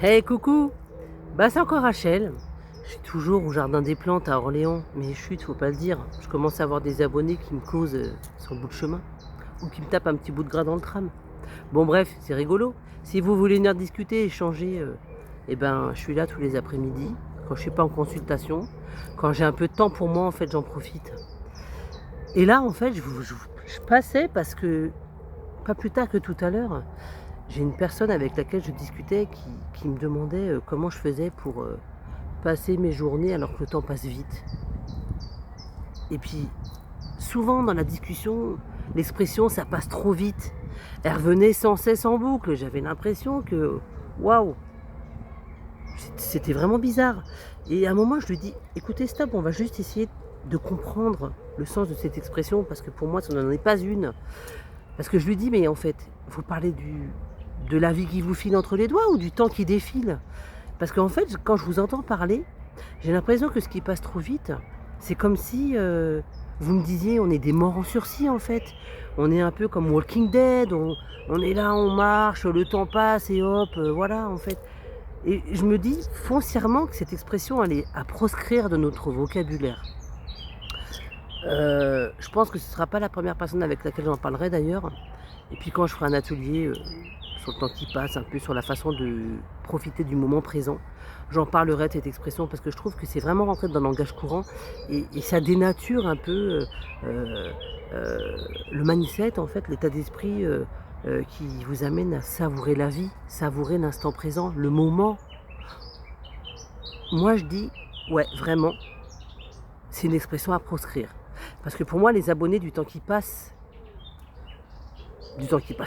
Hey coucou, bah c'est encore Rachel. Je suis toujours au Jardin des Plantes à Orléans, mais chut, faut pas le dire. Je commence à avoir des abonnés qui me causent sur le bout de chemin ou qui me tapent un petit bout de gras dans le tram. Bon bref, c'est rigolo. Si vous voulez venir discuter, échanger, eh ben je suis là tous les après-midi quand je suis pas en consultation, quand j'ai un peu de temps pour moi en fait, j'en profite. Et là en fait, je passais parce que pas plus tard que tout à l'heure, j'ai une personne avec laquelle je discutais qui me demandait comment je faisais pour passer mes journées alors que le temps passe vite. Et puis, souvent dans la discussion, l'expression ça passe trop vite, elle revenait sans cesse en boucle. J'avais l'impression que, waouh, c'était vraiment bizarre. Et à un moment, je lui dis, écoutez, stop, on va juste essayer de comprendre le sens de cette expression, parce que pour moi, ça n'en est pas une. Parce que je lui dis, mais en fait, vous parlez de la vie qui vous file entre les doigts ou du temps qui défile? Parce qu'en fait, quand je vous entends parler, j'ai l'impression que ce qui passe trop vite, c'est comme si vous me disiez, on est des morts en sursis en fait. On est un peu comme Walking Dead, on est là, on marche, le temps passe et hop, voilà en fait. Et je me dis foncièrement que cette expression, elle est à proscrire de notre vocabulaire. Je pense que ce ne sera pas la première personne avec laquelle j'en parlerai d'ailleurs. Et puis quand je ferai un atelier sur le temps qui passe, un peu sur la façon de profiter du moment présent, j'en parlerai de cette expression parce que je trouve que c'est vraiment rentré dans le langage courant et ça dénature un peu le mindset, en fait, l'état d'esprit qui vous amène à savourer la vie, savourer l'instant présent, le moment. Moi je dis, ouais, vraiment, c'est une expression à proscrire. Parce que pour moi, les abonnés du temps qui passe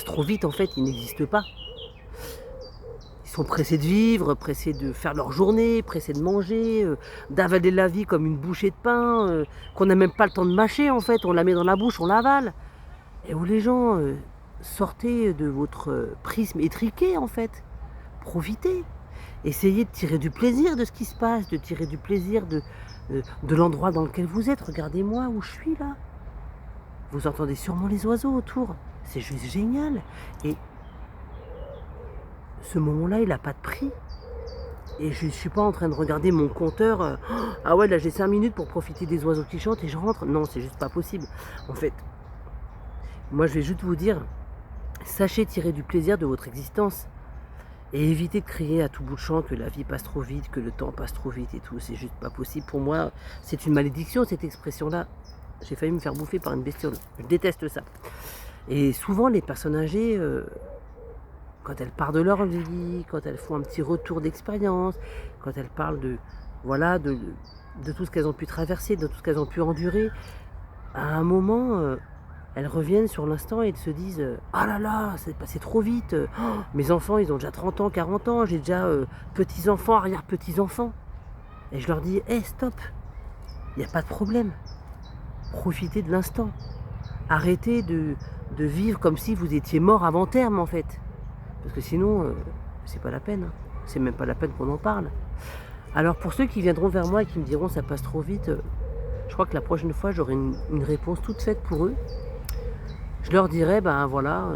trop vite, en fait, ils n'existent pas. Ils sont pressés de vivre, pressés de faire leur journée, pressés de manger, d'avaler la vie comme une bouchée de pain, qu'on n'a même pas le temps de mâcher, en fait. On la met dans la bouche, on l'avale. Et où les gens, sortez de votre prisme étriqué, en fait. Profitez. Essayez de tirer du plaisir de ce qui se passe, de tirer du plaisir de l'endroit dans lequel vous êtes. Regardez-moi où je suis là. Vous entendez sûrement les oiseaux autour. C'est juste génial. Et ce moment-là, il n'a pas de prix. Et je ne suis pas en train de regarder mon compteur. Ah ouais, là j'ai 5 minutes pour profiter des oiseaux qui chantent et je rentre. Non, c'est juste pas possible. En fait, moi je vais juste vous dire, sachez tirer du plaisir de votre existence. Et évitez de crier à tout bout de champ que la vie passe trop vite, que le temps passe trop vite et tout. C'est juste pas possible. Pour moi, c'est une malédiction cette expression-là. J'ai failli me faire bouffer par une bestiole. Je déteste ça. Et souvent, les personnes âgées, quand elles parlent de leur vie, quand elles font un petit retour d'expérience, quand elles parlent voilà, de tout ce qu'elles ont pu traverser, de tout ce qu'elles ont pu endurer, à un moment, elles reviennent sur l'instant et elles se disent ah là là, c'est passé trop vite. Oh, mes enfants, ils ont déjà 30 ans, 40 ans, j'ai déjà petits-enfants, arrière-petits-enfants. Et je leur dis hé, stop, il n'y a pas de problème. Profitez de l'instant. Arrêtez de vivre comme si vous étiez mort avant terme en fait. Parce que sinon, c'est pas la peine. Hein. C'est même pas la peine qu'on en parle. Alors pour ceux qui viendront vers moi et qui me diront ça passe trop vite, je crois que la prochaine fois j'aurai une réponse toute faite pour eux. Je leur dirai, ben voilà,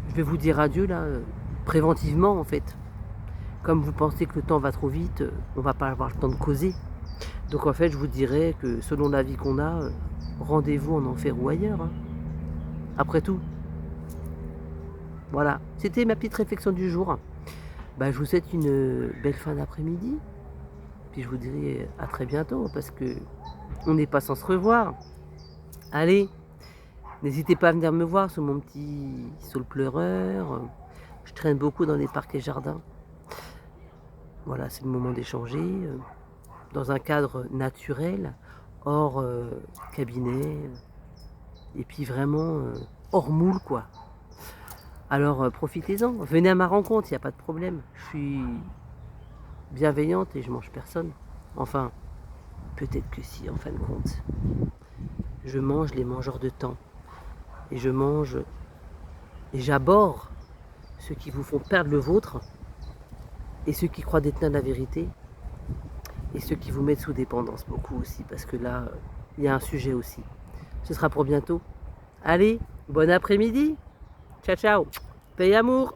je vais vous dire adieu là, préventivement en fait. Comme vous pensez que le temps va trop vite, on va pas avoir le temps de causer. Donc en fait, je vous dirai que selon la vie qu'on a, rendez-vous en enfer ou ailleurs. Hein. Après tout. Voilà, c'était ma petite réflexion du jour. Bah, je vous souhaite une belle fin d'après-midi. Puis je vous dirai à très bientôt parce que on n'est pas sans se revoir. Allez, n'hésitez pas à venir me voir sur mon petit saule pleureur. Je traîne beaucoup dans les parcs et jardins. Voilà, c'est le moment d'échanger dans un cadre naturel, hors cabinet. Et puis vraiment hors moule quoi. Alors profitez-en, venez à ma rencontre, il n'y a pas de problème. Je suis bienveillante et je mange personne. Enfin, peut-être que si en fin de compte. Je mange les mangeurs de temps. Et je mange et j'aborde ceux qui vous font perdre le vôtre et ceux qui croient détenir la vérité et ceux qui vous mettent sous dépendance beaucoup aussi parce que là, il y a un sujet aussi. Ce sera pour bientôt. Allez, bon après-midi. Ciao, ciao. Paix et amour.